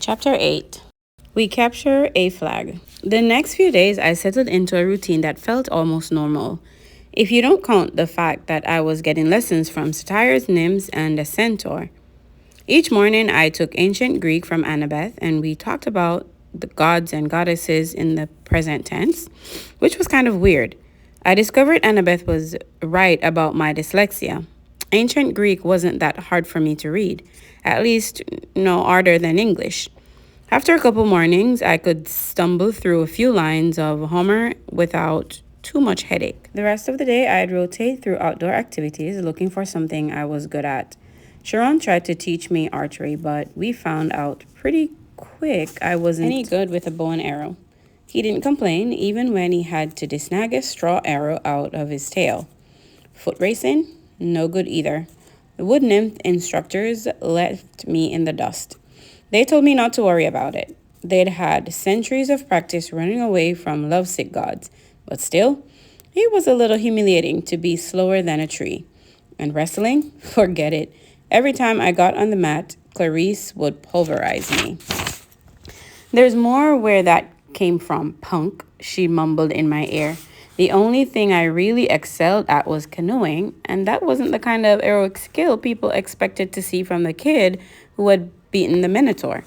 Chapter 8. We capture a flag. The next few days, I settled into a routine that felt almost normal. If you don't count the fact that I was getting lessons from satyrs, nymphs, and a centaur. Each morning, I took ancient Greek from Annabeth, and we talked about the gods and goddesses in the present tense, which was kind of weird. I discovered Annabeth was right about my dyslexia. Ancient Greek wasn't that hard for me to read, at least no harder than English. After a couple mornings, I could stumble through a few lines of Homer without too much headache. The rest of the day, I'd rotate through outdoor activities looking for something I was good at. Sharon tried to teach me archery, but we found out pretty quick I wasn't any good with a bow and arrow. He didn't complain even when he had to snag a straw arrow out of his tail. Foot racing? No good either. The wood nymph instructors left me in the dust. They told me not to worry about it. They'd had centuries of practice running away from lovesick gods, but still, it was a little humiliating to be slower than a tree. And wrestling? Forget it. Every time I got on the mat, Clarice would pulverize me. There's more where that came from, punk, she mumbled in my ear. The only thing I really excelled at was canoeing, and that wasn't the kind of heroic skill people expected to see from the kid who had beaten the Minotaur.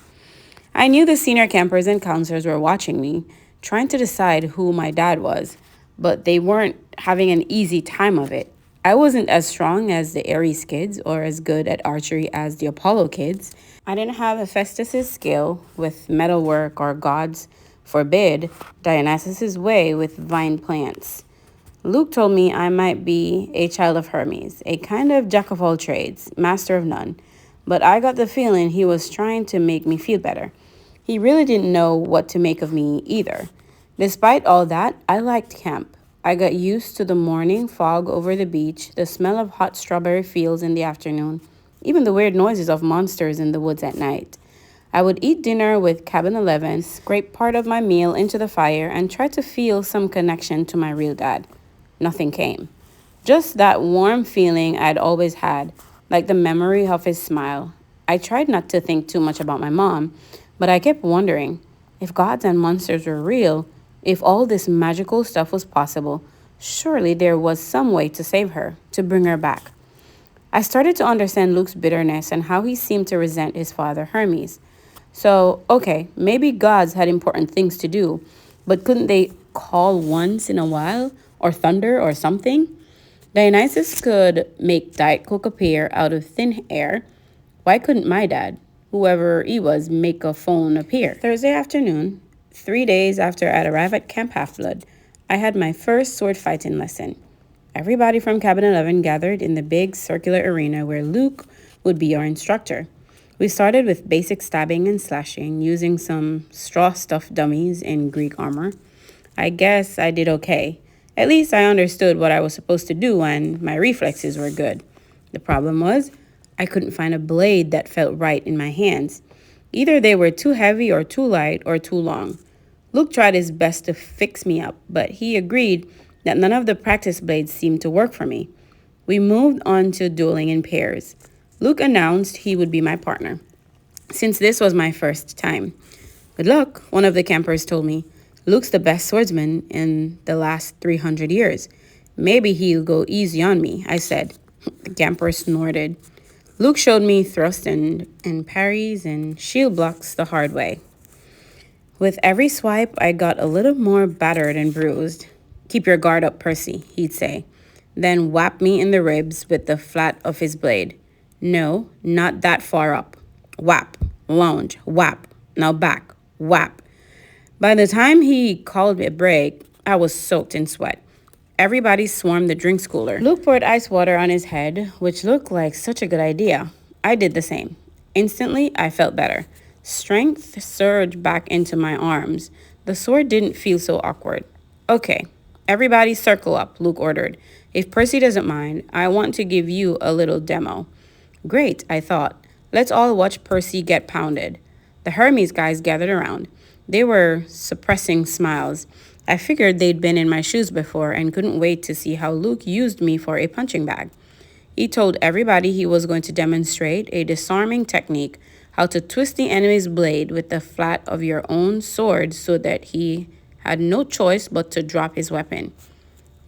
I knew the senior campers and counselors were watching me, trying to decide who my dad was, but they weren't having an easy time of it. I wasn't as strong as the Ares kids or as good at archery as the Apollo kids. I didn't have Hephaestus' skill with metalwork or, gods forbid, Dionysus' way with vine plants. Luke told me I might be a child of Hermes, a kind of jack of all trades, master of none. But I got the feeling he was trying to make me feel better. He really didn't know what to make of me either. Despite all that, I liked camp. I got used to the morning fog over the beach, the smell of hot strawberry fields in the afternoon, even the weird noises of monsters in the woods at night. I would eat dinner with Cabin 11, scrape part of my meal into the fire, and try to feel some connection to my real dad. Nothing came. Just that warm feeling I'd always had, like the memory of his smile. I tried not to think too much about my mom, but I kept wondering, if gods and monsters were real, if all this magical stuff was possible, surely there was some way to save her, to bring her back. I started to understand Luke's bitterness and how he seemed to resent his father, Hermes. So, okay, maybe gods had important things to do, but couldn't they call once in a while, or thunder, or something? Dionysus could make Diet Coke appear out of thin air. Why couldn't my dad, whoever he was, make a phone appear? Thursday afternoon, 3 days after I'd arrived at Camp Half-Blood, I had my first sword fighting lesson. Everybody from Cabin 11 gathered in the big circular arena where Luke would be our instructor. We started with basic stabbing and slashing, using some straw-stuffed dummies in Greek armor. I guess I did okay. At least I understood what I was supposed to do and my reflexes were good. The problem was, I couldn't find a blade that felt right in my hands. Either they were too heavy or too light or too long. Luke tried his best to fix me up, but he agreed that none of the practice blades seemed to work for me. We moved on to dueling in pairs. Luke announced he would be my partner, since this was my first time. Good luck, one of the campers told me. Luke's the best swordsman in the last 300 years. Maybe he'll go easy on me, I said. The camper snorted. Luke showed me thrust and parries and shield blocks the hard way. With every swipe, I got a little more battered and bruised. Keep your guard up, Percy, he'd say, then whap me in the ribs with the flat of his blade. No, not that far up. Whap, lounge, whap, now back, whap. By the time he called a break, I was soaked in sweat. Everybody swarmed the drinks cooler. Luke poured ice water on his head, which looked like such a good idea. I did the same. Instantly, I felt better. Strength surged back into my arms. The sword didn't feel so awkward. Okay, everybody circle up, Luke ordered. If Percy doesn't mind, I want to give you a little demo. Great, I thought. Let's all watch Percy get pounded. The Hermes guys gathered around. They were suppressing smiles. I figured they'd been in my shoes before and couldn't wait to see how Luke used me for a punching bag. He told everybody he was going to demonstrate a disarming technique how to twist the enemy's blade with the flat of your own sword so that he had no choice but to drop his weapon.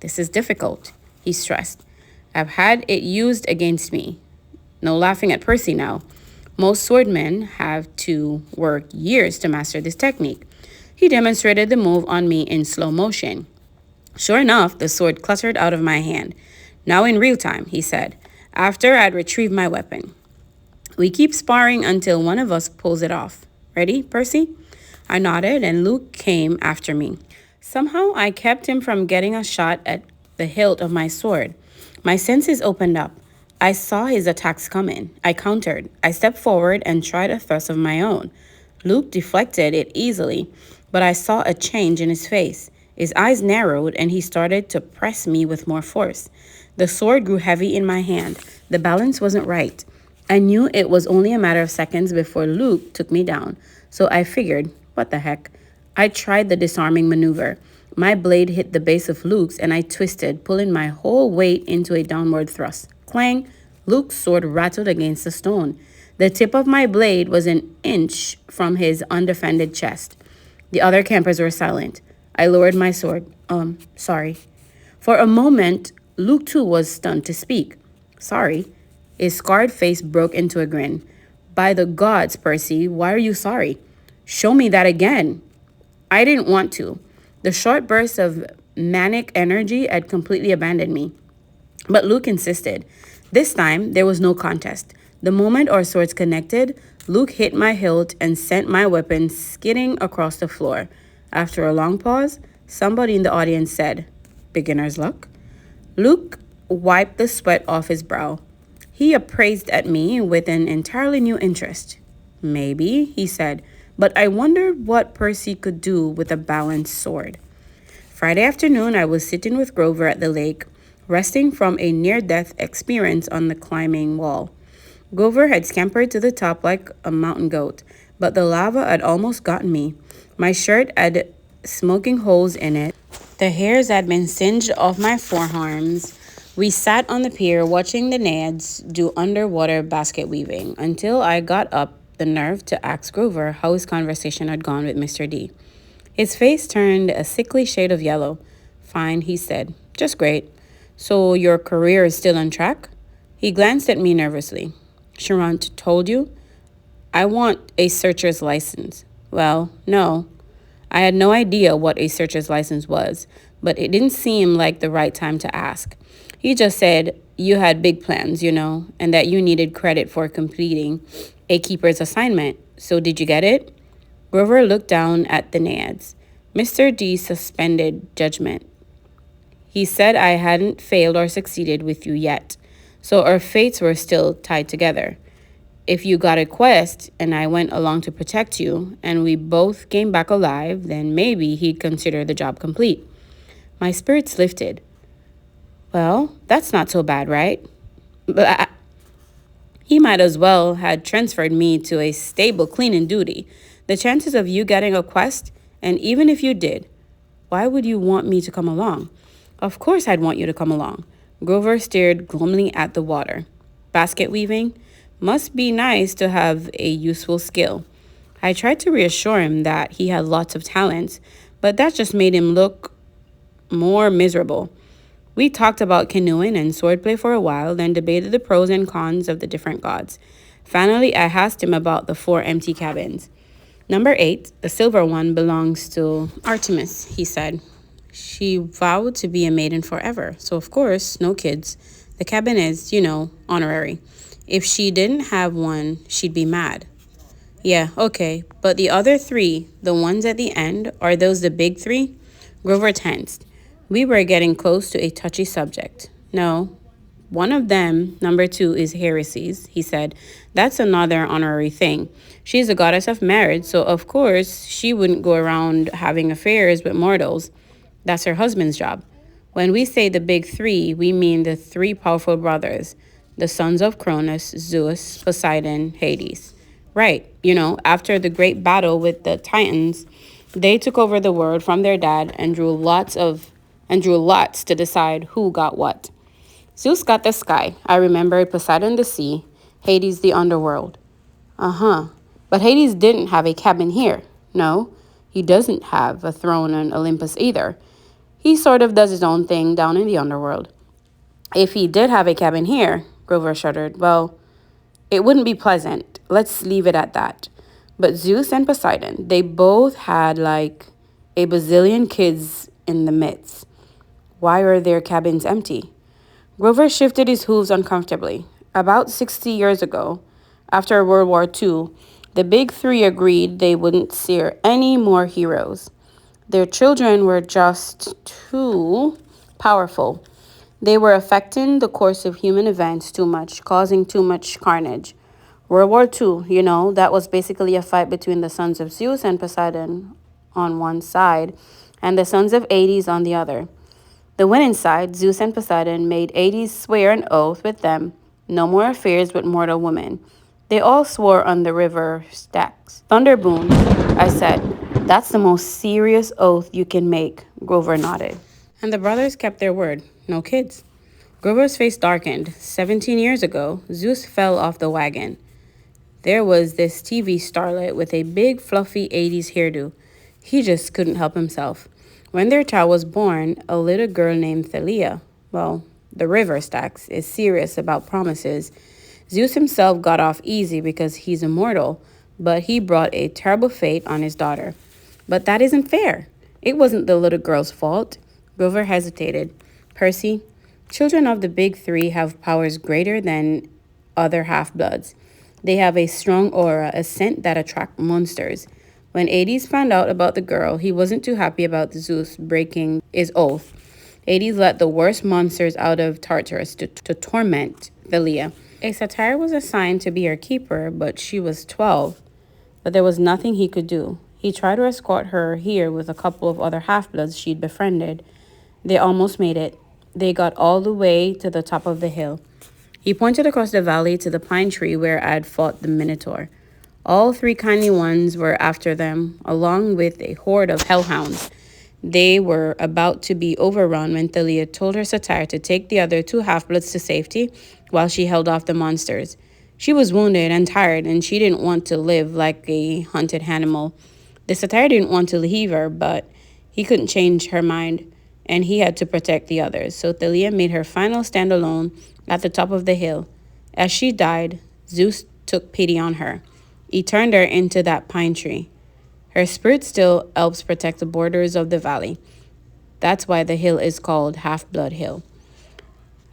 This is difficult, he stressed. I've had it used against me. No laughing at Percy now. Most swordmen have to work years to master this technique. He demonstrated the move on me in slow motion. Sure enough, the sword clattered out of my hand. Now in real time, he said, after I'd retrieved my weapon. We keep sparring until one of us pulls it off. Ready, Percy? I nodded, and Luke came after me. Somehow, I kept him from getting a shot at the hilt of my sword. My senses opened up. I saw his attacks coming. I countered. I stepped forward and tried a thrust of my own. Luke deflected it easily, but I saw a change in his face. His eyes narrowed, and he started to press me with more force. The sword grew heavy in my hand. The balance wasn't right. I knew it was only a matter of seconds before Luke took me down, so I figured, what the heck? I tried the disarming maneuver. My blade hit the base of Luke's, and I twisted, pulling my whole weight into a downward thrust. Clang! Luke's sword rattled against the stone. The tip of my blade was an inch from his undefended chest. The other campers were silent. I lowered my sword. Sorry. For a moment, Luke too was stunned to speak. Sorry. His scarred face broke into a grin. By the gods, Percy, why are you sorry? Show me that again. I didn't want to. The short burst of manic energy had completely abandoned me. But Luke insisted. This time, there was no contest. The moment our swords connected, Luke hit my hilt and sent my weapon skidding across the floor. After a long pause, somebody in the audience said, "Beginner's luck?" Luke wiped the sweat off his brow. He appraised at me with an entirely new interest. Maybe, he said, but I wondered what Percy could do with a balanced sword. Friday afternoon, I was sitting with Grover at the lake, resting from a near-death experience on the climbing wall. Grover had scampered to the top like a mountain goat, but the lava had almost gotten me. My shirt had smoking holes in it. The hairs had been singed off my forearms. We sat on the pier watching the Naiads do underwater basket weaving until I got up the nerve to ask Grover how his conversation had gone with Mr. D. His face turned a sickly shade of yellow. Fine, he said. Just great. So your career is still on track? He glanced at me nervously. Charant told you? I want a searcher's license. Well, no. I had no idea what a searcher's license was, but it didn't seem like the right time to ask. He just said you had big plans, and that you needed credit for completing a keeper's assignment. So did you get it? Grover looked down at the Naiads. Mr. D suspended judgment. He said I hadn't failed or succeeded with you yet, so our fates were still tied together. If you got a quest and I went along to protect you and we both came back alive, then maybe he'd consider the job complete. My spirits lifted. Well, that's not so bad, right? But he might as well had transferred me to a stable cleaning duty. The chances of you getting a quest, and even if you did, why would you want me to come along? Of course I'd want you to come along. Grover stared glumly at the water. Basket weaving? Must be nice to have a useful skill. I tried to reassure him that he had lots of talents, but that just made him look more miserable. We talked about canoeing and swordplay for a while, then debated the pros and cons of the different gods. Finally, I asked him about the 4 empty cabins. Number 8, the silver one, belongs to Artemis, he said. She vowed to be a maiden forever, so of course, no kids. The cabin is, honorary. If she didn't have one, she'd be mad. Yeah, okay, but the other 3, the ones at the end, are those the big 3? Grover tensed. We were getting close to a touchy subject. No, one of them, number 2, is Heresies, he said. That's another honorary thing. She's a goddess of marriage, so of course she wouldn't go around having affairs with mortals. That's her husband's job. When we say the big 3, we mean the 3 powerful brothers, the sons of Cronus, Zeus, Poseidon, Hades. Right, after the great battle with the Titans, they took over the world from their dad and drew lots to decide who got what. Zeus got the sky. I remembered Poseidon the sea, Hades the underworld. Uh-huh. But Hades didn't have a cabin here. No, he doesn't have a throne on Olympus either. He sort of does his own thing down in the underworld. If he did have a cabin here, Grover shuddered, well, it wouldn't be pleasant. Let's leave it at that. But Zeus and Poseidon, they both had like a bazillion kids in the midst. Why are their cabins empty? Grover shifted his hooves uncomfortably. About 60 years ago, after World War II, the big three agreed they wouldn't sear any more heroes. Their children were just too powerful. They were affecting the course of human events too much, causing too much carnage. World War II, that was basically a fight between the sons of Zeus and Poseidon on one side and the sons of Hades on the other. The winning side, Zeus and Poseidon, made Hades swear an oath with them, no more affairs with mortal women. They all swore on the river Styx. Thunderboon, I said, that's the most serious oath you can make, Grover nodded. And the brothers kept their word, no kids. Grover's face darkened. 17 years ago, Zeus fell off the wagon. There was this TV starlet with a big fluffy 80s hairdo. He just couldn't help himself. When their child was born, a little girl named Thalia, well, the river Styx is serious about promises. Zeus himself got off easy because he's immortal, but he brought a terrible fate on his daughter. But that isn't fair. It wasn't the little girl's fault. Grover hesitated. Percy, children of the big three have powers greater than other half-bloods. They have a strong aura, a scent that attracts monsters. When Hades found out about the girl, he wasn't too happy about Zeus breaking his oath. Hades let the worst monsters out of Tartarus to torment Thalia. A satyr was assigned to be her keeper, but she was 12. But there was nothing he could do. He tried to escort her here with a couple of other half-bloods she'd befriended. They almost made it. They got all the way to the top of the hill. He pointed across the valley to the pine tree where I'd fought the Minotaur. All three kindly ones were after them, along with a horde of hellhounds. They were about to be overrun when Thalia told her satyr to take the other two half-bloods to safety while she held off the monsters. She was wounded and tired, and she didn't want to live like a hunted animal. The satyr didn't want to leave her, but he couldn't change her mind, and he had to protect the others. So Thalia made her final stand alone at the top of the hill. As she died, Zeus took pity on her. He turned her into that pine tree. Her spirit still helps protect the borders of the valley. That's why the hill is called Half-Blood Hill.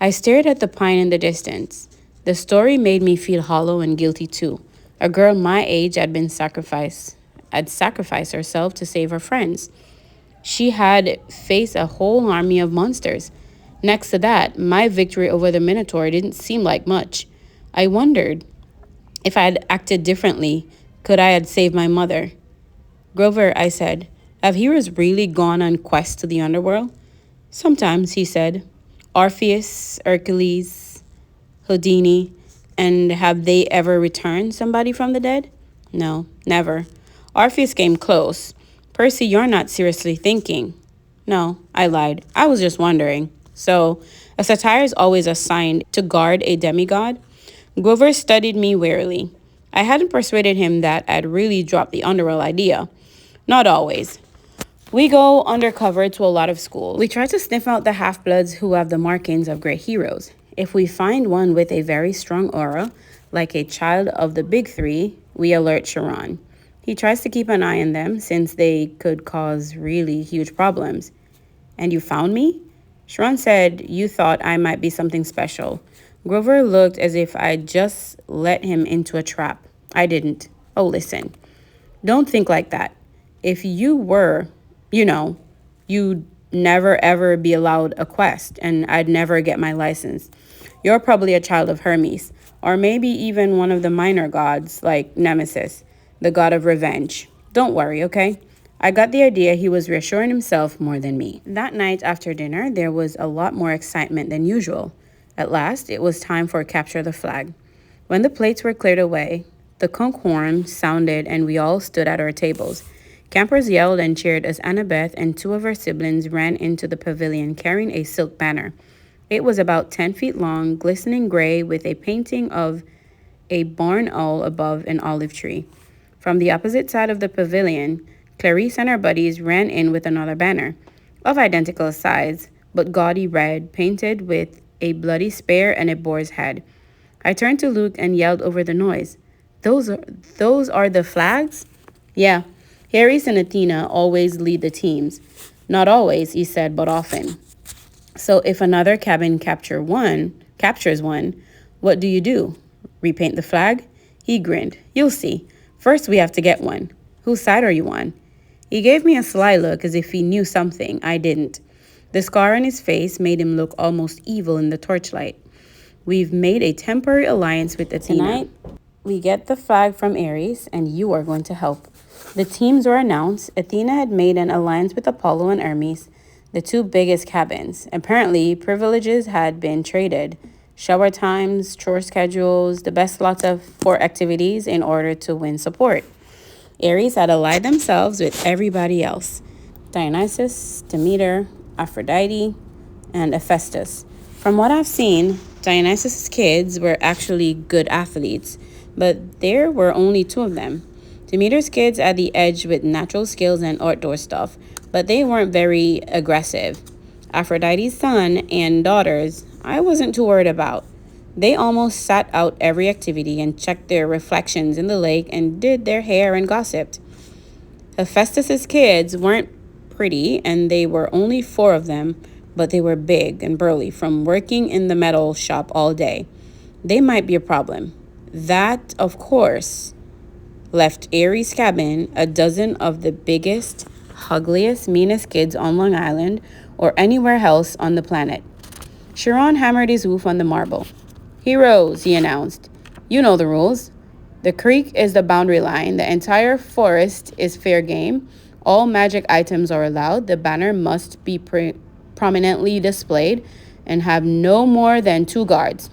I stared at the pine in the distance. The story made me feel hollow and guilty too. A girl my age had sacrificed herself to save her friends. She had faced a whole army of monsters. Next to that, my victory over the Minotaur didn't seem like much. I wondered if I had acted differently, could I have saved my mother? Grover, I said, have heroes really gone on quests to the underworld? Sometimes, he said. Orpheus, Hercules, Houdini, and have they ever returned somebody from the dead? No, never. Orpheus came close. Percy, you're not seriously thinking. No, I lied. I was just wondering. So, a satyr is always assigned to guard a demigod? Grover studied me warily. I hadn't persuaded him that I'd really dropped the underworld idea. Not always. We go undercover to a lot of schools. We try to sniff out the half-bloods who have the markings of great heroes. If we find one with a very strong aura, like a child of the big three, we alert Charon. He tries to keep an eye on them since they could cause really huge problems. And you found me? Charon said you thought I might be something special. Grover looked as if I'd just let him into a trap. I didn't. Oh, listen. Don't think like that. If you were, you'd never ever be allowed a quest, and I'd never get my license. You're probably a child of Hermes, or maybe even one of the minor gods, like Nemesis, the god of revenge. Don't worry, okay? I got the idea he was reassuring himself more than me. That night after dinner, there was a lot more excitement than usual. At last, it was time for Capture the Flag. When the plates were cleared away, the conch horn sounded and we all stood at our tables. Campers yelled and cheered as Annabeth and two of her siblings ran into the pavilion carrying a silk banner. It was about 10 feet long, glistening gray with a painting of a barn owl above an olive tree. From the opposite side of the pavilion, Clarice and her buddies ran in with another banner, of identical size, but gaudy red, painted with a bloody spear and a boar's head. I turned to Luke and yelled over the noise. Those are those are the flags? Yeah. Harris and Athena always lead the teams. Not always, he said, but often. So if another cabin captures one, what do you do? Repaint the flag? He grinned. You'll see. First we have to get one. Whose side are you on? He gave me a sly look as if he knew something I didn't. The scar on his face made him look almost evil in the torchlight. We've made a temporary alliance with Athena. Tonight, we get the flag from Ares, and you are going to help. The teams were announced. Athena had made an alliance with Apollo and Hermes, the two biggest cabins. Apparently, privileges had been traded. Shower times, chore schedules, the best slots for activities in order to win support. Ares had allied themselves with everybody else. Dionysus, Demeter, Aphrodite, and Hephaestus. From what I've seen, Dionysus' kids were actually good athletes, but there were only two of them. Demeter's kids had the edge with natural skills and outdoor stuff, but they weren't very aggressive. Aphrodite's son and daughters, I wasn't too worried about. They almost sat out every activity and checked their reflections in the lake and did their hair and gossiped. Hephaestus's kids weren't pretty, and they were only four of them, but they were big and burly from working in the metal shop all day. They might be a problem. That, of course, left Ares' cabin a dozen of the biggest, ugliest, meanest kids on Long Island or anywhere else on the planet. Chiron hammered his hoof on the marble. Heroes, he announced. You know the rules. The creek is the boundary line. The entire forest is fair game. All magic items are allowed. The banner must be prominently displayed and have no more than 2 guards.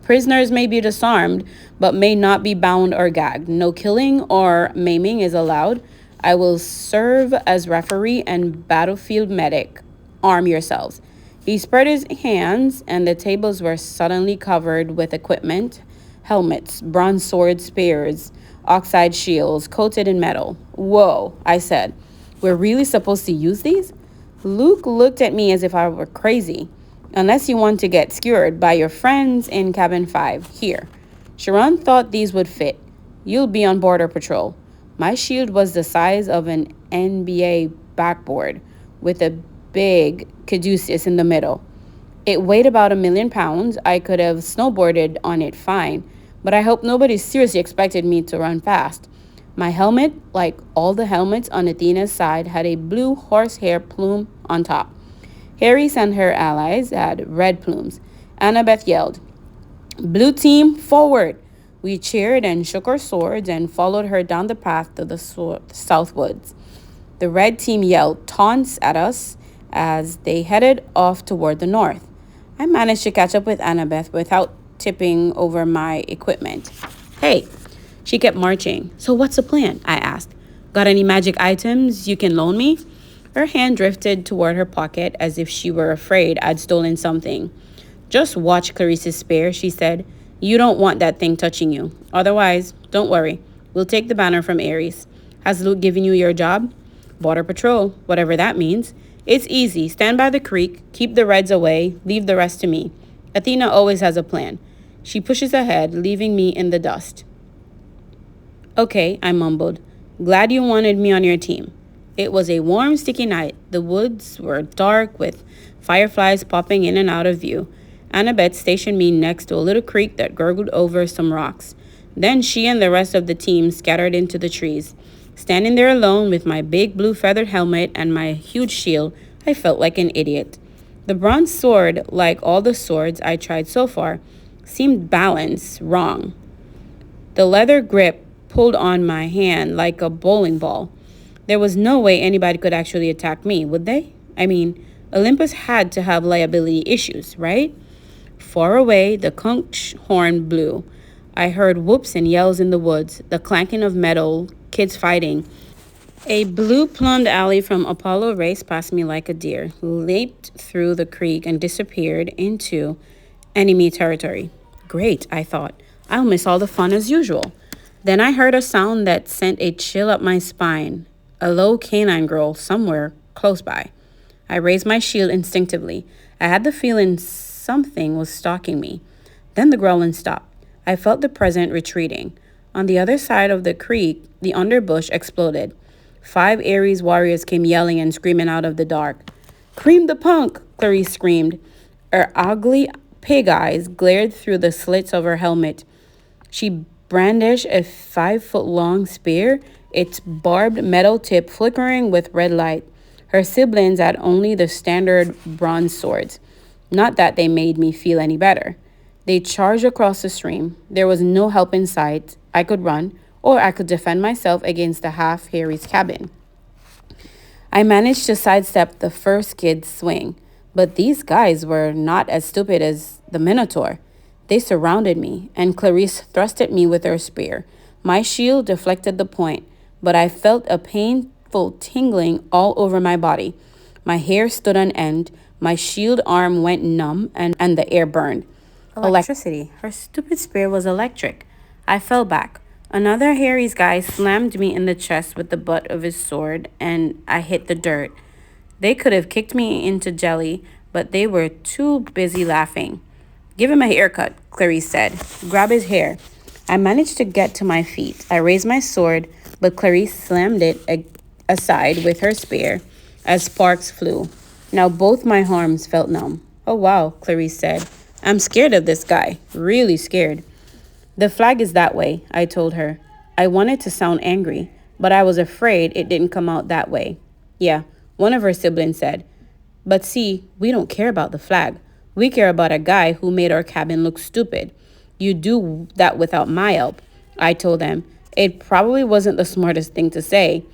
Prisoners may be disarmed, but may not be bound or gagged. No killing or maiming is allowed. I will serve as referee and battlefield medic. Arm yourselves. He spread his hands, and the tables were suddenly covered with equipment, helmets, bronze swords, spears, oxide shields, coated in metal. Whoa, I said. We're really supposed to use these? Luke looked at me as if I were crazy. Unless you want to get skewered by your friends in cabin 5. Here. Sharon thought these would fit. You'll be on border patrol. My shield was the size of an NBA backboard with a big caduceus in the middle. It weighed about 1,000,000 pounds. I could have snowboarded on it fine, but I hope nobody seriously expected me to run fast. My helmet, like all the helmets on Athena's side, had a blue horsehair plume on top. Harris and her allies had red plumes. Annabeth yelled, "Blue team, forward!" We cheered and shook our swords and followed her down the path to the south woods. The red team yelled taunts at us as they headed off toward the north. I managed to catch up with Annabeth without tipping over my equipment. Hey, she kept marching. So what's the plan? I asked. Got any magic items you can loan me? Her hand drifted toward her pocket as if she were afraid I'd stolen something. Just watch Clarice's spear, she said. You don't want that thing touching you. Otherwise, don't worry. We'll take the banner from Ares. Has Luke given you your job? Border patrol, whatever that means. It's easy. Stand by the creek, keep the reds away, leave the rest to me. Athena always has a plan. She pushes ahead, leaving me in the dust. Okay, I mumbled. Glad you wanted me on your team. It was a warm, sticky night. The woods were dark with fireflies popping in and out of view. Annabeth stationed me next to a little creek that gurgled over some rocks. Then she and the rest of the team scattered into the trees. Standing there alone with my big blue feathered helmet and my huge shield, I felt like an idiot. The bronze sword, like all the swords I tried so far, seemed balanced wrong. The leather grip pulled on my hand like a bowling ball. There was no way anybody could actually attack me, would they? I mean, Olympus had to have liability issues, right? Far away, the conch horn blew. I heard whoops and yells in the woods, the clanking of metal, kids fighting. A blue-plumed alley from Apollo raced past me like a deer, leaped through the creek and disappeared into enemy territory. Great, I thought. I'll miss all the fun as usual. Then I heard a sound that sent a chill up my spine, a low canine growl somewhere close by. I raised my shield instinctively. I had the feeling something was stalking me. Then the growling stopped. I felt the present retreating. On the other side of the creek, the underbush exploded. 5 Ares warriors came yelling and screaming out of the dark. Cream the punk, Clarice screamed. Her ugly pig eyes glared through the slits of her helmet. She brandished a 5-foot-long spear, its barbed metal tip flickering with red light. Her siblings had only the standard bronze swords. Not that they made me feel any better. They charged across the stream. There was no help in sight. I could run, or I could defend myself against the half-Harry's cabin. I managed to sidestep the first kid's swing, but these guys were not as stupid as the Minotaur. They surrounded me, and Clarice thrust at me with her spear. My shield deflected the point, but I felt a painful tingling all over my body. My hair stood on end, my shield arm went numb, and the air burned. Electricity. Her stupid spear was electric. I fell back. Another Harry's guy slammed me in the chest with the butt of his sword, and I hit the dirt. They could have kicked me into jelly, but they were too busy laughing. Give him a haircut, Clarice said. Grab his hair. I managed to get to my feet. I raised my sword, but Clarice slammed it aside with her spear as sparks flew. Now both my arms felt numb. Oh wow, Clarice said. I'm scared of this guy. Really scared. The flag is that way, I told her. I wanted to sound angry, but I was afraid it didn't come out that way. Yeah, one of her siblings said. But see, we don't care about the flag. We care about a guy who made our cabin look stupid. You do that without my help, I told them. It probably wasn't the smartest thing to say.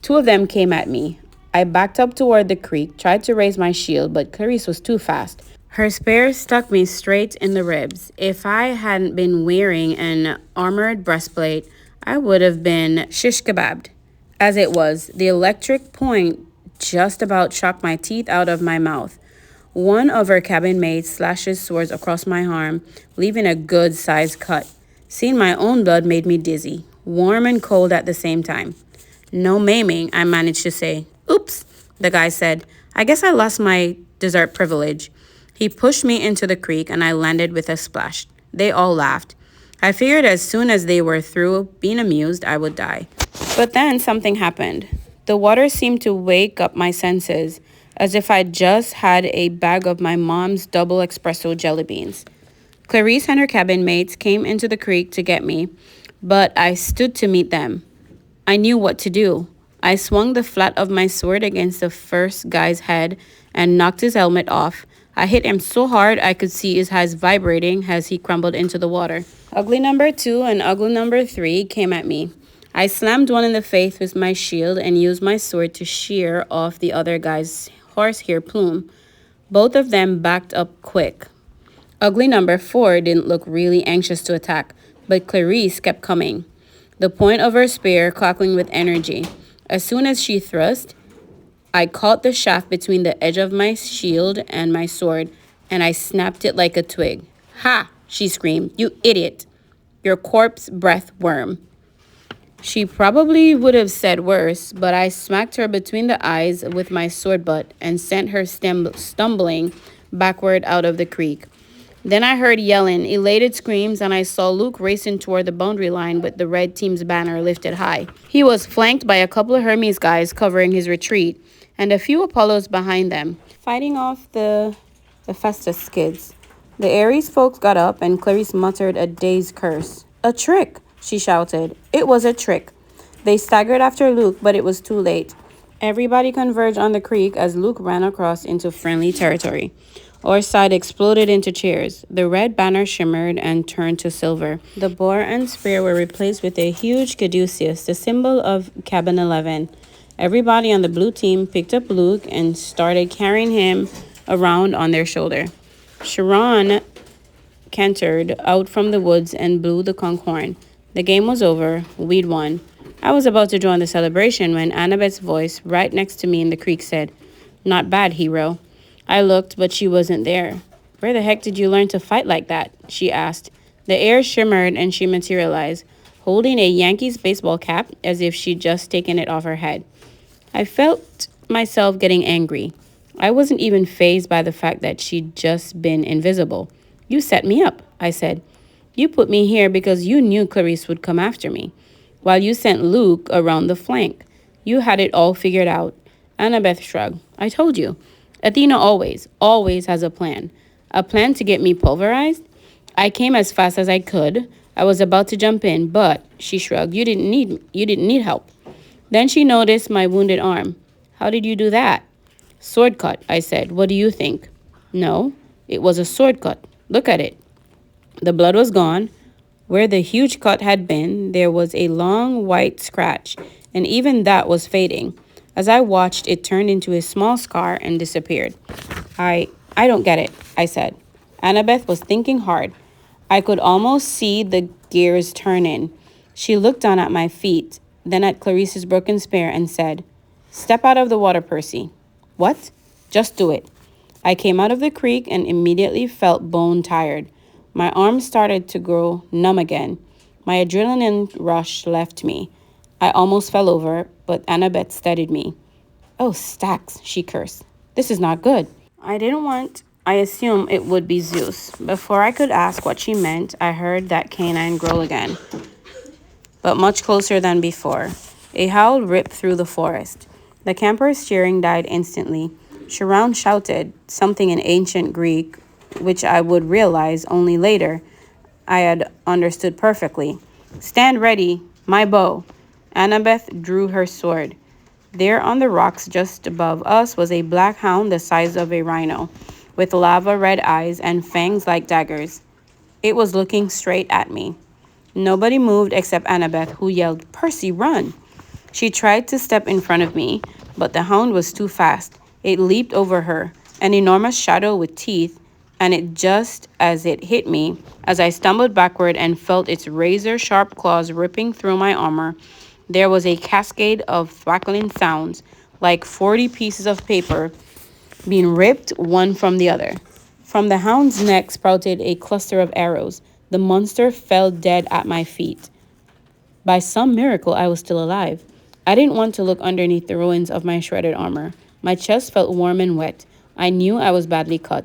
2 of them came at me. I backed up toward the creek, tried to raise my shield, but Clarice was too fast. Her spear stuck me straight in the ribs. If I hadn't been wearing an armored breastplate, I would have been shish kebabbed. As it was, the electric point just about shocked my teeth out of my mouth. One of her cabin mates slashed his swords across my arm, leaving a good-sized cut. Seeing my own blood made me dizzy, warm and cold at the same time. No maiming, I managed to say. Oops, the guy said. I guess I lost my dessert privilege. He pushed me into the creek and I landed with a splash. They all laughed. I figured as soon as they were through being amused, I would die. But then something happened. The water seemed to wake up my senses, as if I'd just had a bag of my mom's double espresso jelly beans. Clarice and her cabin mates came into the creek to get me, but I stood to meet them. I knew what to do. I swung the flat of my sword against the first guy's head and knocked his helmet off. I hit him so hard I could see his eyes vibrating as he crumbled into the water. Ugly number 2 and ugly number 3 came at me. I slammed one in the face with my shield and used my sword to shear off the other guy's horsehair plume. Both of them backed up quick. Ugly number 4 didn't look really anxious to attack, but Clarice kept coming, the point of her spear crackling with energy. As soon as she thrust, I caught the shaft between the edge of my shield and my sword, and I snapped it like a twig. Ha! She screamed. You idiot! Your corpse breath worm. She probably would have said worse, but I smacked her between the eyes with my sword butt and sent her stumbling backward out of the creek. Then I heard yelling, elated screams, and I saw Luke racing toward the boundary line with the red team's banner lifted high. He was flanked by a couple of Hermes guys covering his retreat, and a few Apollos behind them, fighting off the Festus kids. The Ares folks got up, and Clarice muttered a dazed curse. A trick, she shouted. It was a trick. They staggered after Luke, but it was too late. Everybody converged on the creek as Luke ran across into friendly territory. Our side exploded into cheers. The red banner shimmered and turned to silver. The boar and spear were replaced with a huge caduceus, the symbol of Cabin 11. Everybody on the blue team picked up Luke and started carrying him around on their shoulder. Sharon cantered out from the woods and blew the conch horn. The game was over. We'd won. I was about to join the celebration when Annabeth's voice right next to me in the creek said, "Not bad, hero." I looked, but she wasn't there. "Where the heck did you learn to fight like that?" she asked. The air shimmered and she materialized, holding a Yankees baseball cap as if she'd just taken it off her head. I felt myself getting angry. I wasn't even fazed by the fact that she'd just been invisible. You set me up, I said. You put me here because you knew Clarice would come after me, while you sent Luke around the flank. You had it all figured out. Annabeth shrugged. I told you. Athena always has a plan. A plan to get me pulverized? I came as fast as I could. I was about to jump in, but she shrugged. You didn't need help. Then she noticed my wounded arm. How did you do that? Sword cut, I said. What do you think? No, it was a sword cut. Look at it. The blood was gone. Where the huge cut had been, there was a long white scratch, and even that was fading. As I watched, it turned into a small scar and disappeared. I don't get it, I said. Annabeth was thinking hard. I could almost see the gears turning. She looked down at my feet, then at Clarice's broken spear and said, Step out of the water, Percy. What? Just do it. I came out of the creek and immediately felt bone tired. My arms started to grow numb again. My adrenaline rush left me. I almost fell over, but Annabeth steadied me. Oh, stacks, she cursed. This is not good. I assumed it would be Zeus. Before I could ask what she meant, I heard that canine growl again, but much closer than before. A howl ripped through the forest. The camper's cheering died instantly. Sharon shouted something in ancient Greek, which I would realize only later I had understood perfectly. Stand ready, my bow. Annabeth drew her sword. There on the rocks just above us was a black hound the size of a rhino, with lava-red eyes and fangs like daggers. It was looking straight at me. Nobody moved except Annabeth, who yelled, Percy, run! She tried to step in front of me, but the hound was too fast. It leaped over her, an enormous shadow with teeth, and it just as it hit me, as I stumbled backward and felt its razor-sharp claws ripping through my armor, there was a cascade of thwackling sounds, like 40 pieces of paper being ripped one from the other. From the hound's neck sprouted a cluster of arrows. The monster fell dead at my feet. By some miracle, I was still alive. I didn't want to look underneath the ruins of my shredded armor. My chest felt warm and wet. I knew I was badly cut.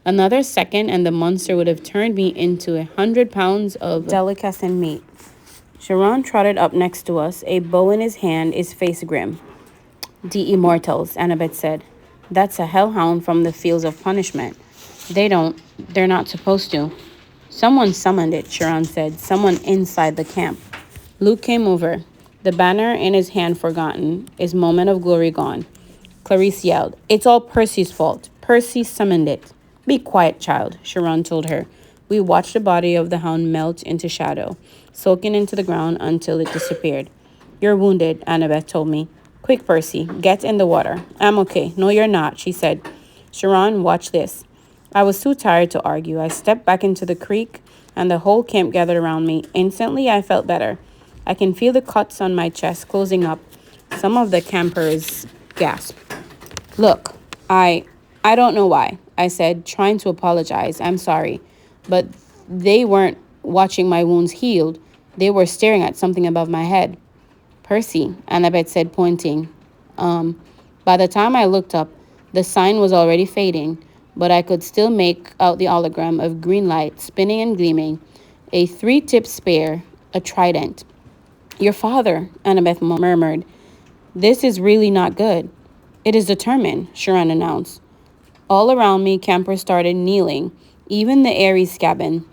Another second, and the monster would have turned me into 100 pounds of delicatessen meat. Sharon trotted up next to us, a bow in his hand, his face grim. The immortals, Annabeth said. That's a hellhound from the fields of punishment. They're not supposed to. Someone summoned it, Sharon said. Someone inside the camp. Luke came over, the banner in his hand forgotten, his moment of glory gone. Clarice yelled, It's all Percy's fault. Percy summoned it. Be quiet, child, Sharon told her. We watched the body of the hound melt into shadow, soaking into the ground until it disappeared. You're wounded, Annabeth told me. Quick, Percy, get in the water. I'm okay. No, you're not, she said. Sharon, watch this. I was too tired to argue. I stepped back into the creek, and the whole camp gathered around me. Instantly, I felt better. I can feel the cuts on my chest closing up. Some of the campers gasped. Look, I don't know why, I said, trying to apologize. I'm sorry. But they weren't watching my wounds healed. They were staring at something above my head. Percy, Annabeth said, pointing. By the time I looked up, the sign was already fading, but I could still make out the hologram of green light spinning and gleaming, a 3-tipped spear, a trident. Your father, Annabeth murmured. This is really not good. It is determined, Sharon announced. All around me, campers started kneeling, even the Ares cabin,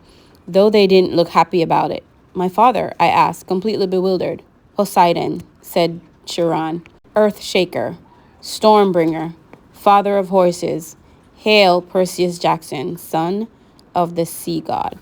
though they didn't look happy about it. My father, I asked, completely bewildered. Poseidon, said Sharon. Earth shaker, stormbringer, father of horses. Hail Perseus Jackson, son of the sea god.